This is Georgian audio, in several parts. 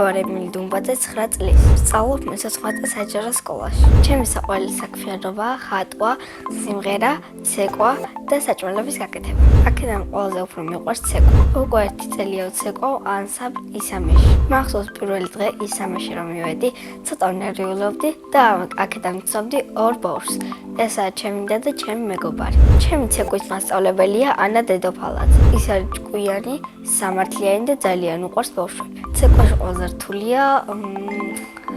ვარ ემილი დუმბაძე 9 წლის. ვსწავლობ მე-16 საჯარო სკოლაში. ჩემი საყვარელი საქმიანობაა ხატვა, სიმღერა, ცეკვა და საჭმელების გაკეთება. აქედან ყველაზე უფრო მიყვარს ცეკვა. უკვე 1 წელია ვცეკვავ ანსამბლ ისამეში. მახსოვს პირველი დღე ისამეში რომ მივედი, ცოტა ნერვიულობდი და აქედან ვცნობდი 2 ბავშვს. ესაა ჩემი და ჩემი მეგობარი. ჩემი ცეკვის მასწავლებელია ანა დედოფალაძე. ის არის ჭკვიანი, სამართლიანი და ძალიან უყვარს ბავშვები. ცეკვაში ყველაზე რთულია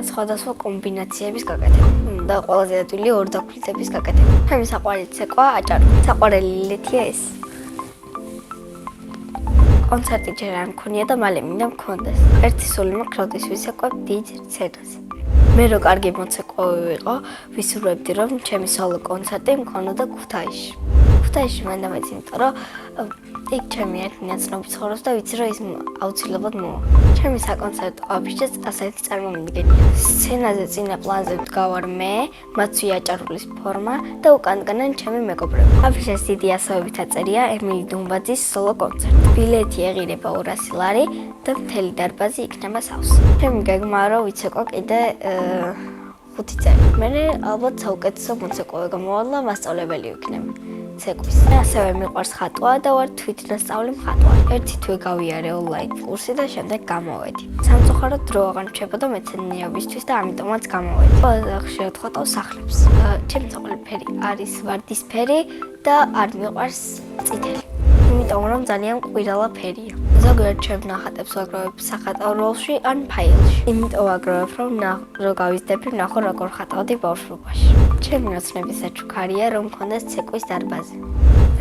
სხვადასხვა კომბინაციების გაკეთება და ყველაზე ადვილი ორდაქვლიძების გაკეთება. ჩემი საყვარელი ცეკვა აჭარული. საყვარელი ლილეთია ეს. კონცერტი ჯერ არ მქონია და მალე მინდა მქონდეს. ერთი სული მაქვს, როდის ვისეკვებ დიდ სცენაზე. მე რო კარგი მოცეკვავი ვიყო, ვისურვებდი რომ ჩემი სოლო კონცერტი მქონოდა ქუთაისში. ქუთაისში მანდა მეც, იმიტომ რომ იქ ჩემი ერთი ნაცნობი ცხოვრობს და ვიცი რომ ის აუცილებლად მოვა. ჩემი საკონცერტო აფიშეც ასეთი წარმომიდგენია. სცენაზე წინა პლანზე ვდგავარ მე, მაცვი აჭარულის ფორმა და უკანკანან ჩემი მეგობრები. აფიშეს დიდი ასოებით აწერია ემილი დუმბაძის სოლო კონცერტი. ბილეთი ეღირება 200 ლარი და მთელი დარბაზი იქნება სავსე. ჩემი გეგმაა რომ ვიცეკვო კიდე 5 წელი. მე ალბათ საუკეთესო მოცეკვავე გამოვალ და მასწავლებელი ვიქნები. ცეკვის. ასევე მიყვარს ხატვა და ვარ თვითნასწავლი მხატვარი. ერთი თვე გავიარე ონლაინ კურსი და შემდეგ გამოვედი. სამწუხაროდ დრო აღარ მრჩებოდა მეცნიერებისთვის და ამიტომაც გამოვედი. ყველაზე ხშირად ხატავ სახლებს. ჩემი საყვარელი ფერი არის ვარდისფერი და არ მიყვარს წითელი. იმიტომ რომ ძალიან ყვირალა ფერია. ზოგიერთ ჩემ ნახატებს ვაგროვებ სახატავ როლში ან ფაილში. იმიტომ ვაგროვებ რომ გავიზრდები ვნახო როგორ ხატავდი ბავშვობაში. ჩემი ოცნების საჩუქარია რომ მქონდეს ცეკვის დარბაზი.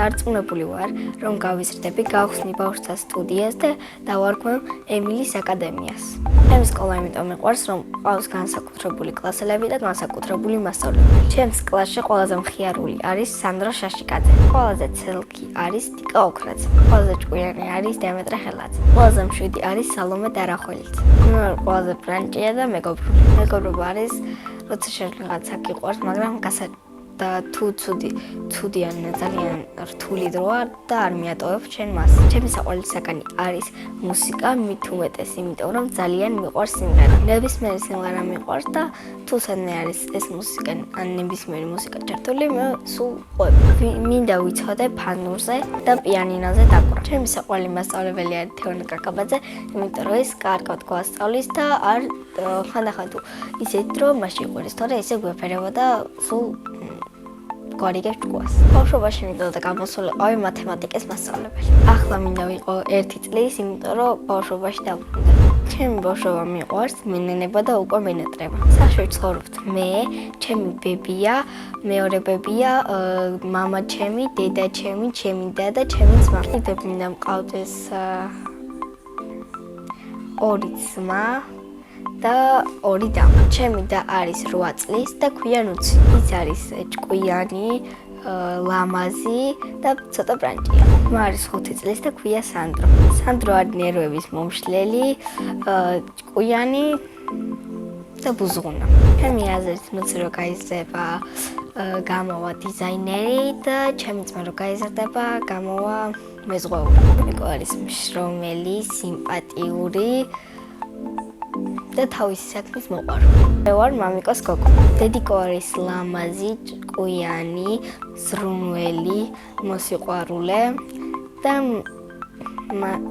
დარწმუნებული ვარ რომ გავიზრდები გავხსნი ბავშვთა სტუდიას და დავარქვევ ემილის აკადემიას. ჩემი სკოლა იმიტომ მიყვარს რომ ყავს განსაკუთრებული კლასელები და განსაკუთრებული მასწავლებელი. ჩემს კლასში ყველაზე მხიარული არის სანდრო შაშიკაძე. ყველაზე ცელკი არის დიკა ოქრაძე. ყველაზე ჭკვიანი არის დემეტრე ხელაძე. ყველაზე მშვიდი არის სალომე დარახველიძე. მე ყველაზე ბრანჭია და მეგობრული. მეგობრობა არის როცა შენ რაღაცა გიყვარს, მაგრამ და თუ ცუდიან ძალიან რთული დროა და არ მიატოვებ შენ მას. ჩემი საყვარელი საგანი არის მუსიკა, მით უმეტეს, იმიტომ რომ ძალიან მიყვარს სიმღერა. ნებისმიერი სიმღერა მიყვარს და თუ სადმე არის ეს მუსიკა, ან ნებისმიერი მუსიკა ჩართული, მე სულ ყვებ. მინდა ვიცოდე ფანურზე და პიანინოზე დაკვრა. ჩემი საყვარელი მასწავლებელი არის თეონა კაკაბაძე, იმიტომ რომ ის კარგად გვასწავლის და არ ხანდახან თუ ისეთ რომ მაშინ იყვარეს, თორე ესე გვეფერება და სულ გვარიგებს ჭკუას. ბავშვობაში მინდოდა გამოსულიყავი მათემატიკის მასწავლებელი. ახლა მინდა ვიყო 1 წლის, იმიტომ რომ ბავშვობაში დავბრუნდა. ჩემი ბავშვობა მიყვარს, მენენება და უკვე მენატრება. სახლში ვცხოვრობთ მე, ჩემი ბებია, მეორე ბებია, მამა ჩემი, დედა ჩემი, ჩემი და ჩემი ძმა. კიდევ მინდა მყავდეს 2 ძმა და 2 და. ჩემი და არის 8 წლის და ქვია ნუცი. ის არის ჭკვიანი, ლამაზი და ცოტა ბრანჭია. მე არის 5 წლის და ქვია სანდრო. სანდრო არის ნერვების მომშლელი, ჭკვიანი და ბუზღუნა. ჩემი აზრით ნუცი რო გაიზრდება, გამოვა დიზაინერი და ჩემი ძმა რო გაიზრდება, გამოვა მეზღვაური. ნიკო არის მშრომელი, სიმპათიური და თავისი საქმის მოყვარული. მე ვარ მამიკოს გოგო. დედიკო არის ლამაზი, ჭკვიანი, ზრუნველი, მოსიყვარულე და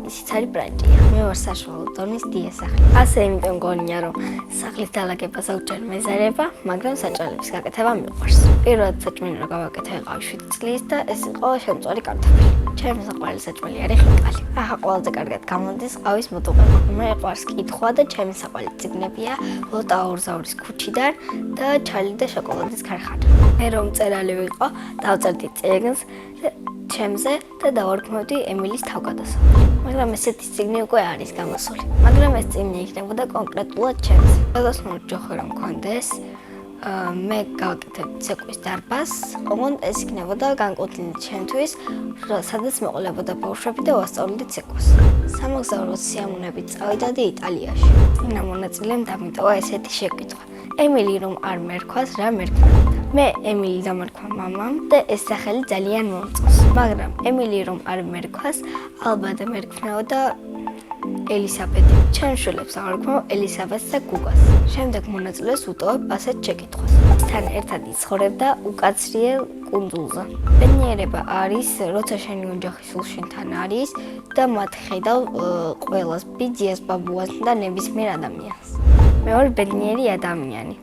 ისიც არის ბრანჭია. მე ვარ საშუალო დონის დიასახლი. ასე იმიტომ გონია რომ სახლის დალაგება ზოგჯერ მეზარება, მაგრამ საჭმელების გაკეთება მიყვარს. პირველად საჭმელი რო გავაკეთე იყავი 7 წლის და ეს იყო შემწვარი კარტოფილი. ჩემი საყვარელი საჭმელი არის ხინკალი. ახლა ყველაზე კარგად გამოდის ყავის მოტუყება. მეყვარს კითხვა და ჩემი საყვარელი წიგნებია ლოტა ორზაურის ქუჩიდან და ჩალი და შოკოლადის ქარხანა. მე რომ მწერალი ვიყო, დავწერდი წიგნს ჩემზე და დავარქმევდი ემილის თავგადასავლად. მაგრამ ესეთი წიგნი უკვე არის გამოსული. მაგრამ ეს წიგნი იქნებოდა კონკრეტულად ჩემს. ყველას მოჯოხე რომ მქონდეს, მე გავაკეთებ ცეკვის დარბაზს, ოღონდ ეს იქნებოდა განკუთვნილი ჩემთვის, სადაც მოყოლებოდა ბავშვები და ვასწავლედი ცეკვას. სამოგზაურო სიამოვნებით წავიდოდი იტალიაში. წინა მონაწილემ დამიტოვა ესეთი შეკითხვა. ემილი რომ არ მერქვას, რა მერქნებოდა? მე ემილი დამარქვა მამამ და ეს სახელი ძალიან მომწონს. მაგრამ ემილი რომ არ მერქვას, ალბათ მერქნებოდა ელისაბედი. ჩემ შვილებს აღარქვამო ელისაბედს და გუგას. შემდეგ მონაწილეს უტოვებ ასეთ შეკითხვას. თან ერთად იცხოვრებდა უკაცრიელ კუნძულზე. ბედნიერება არის, როცა შენი ოჯახი სულ შენთან არის და მათ ხედავ ყველას, ბიძიას, ბაბუას და ნებისმიერ ადამიანს. მე ვარ ბედნიერი ადამიანი.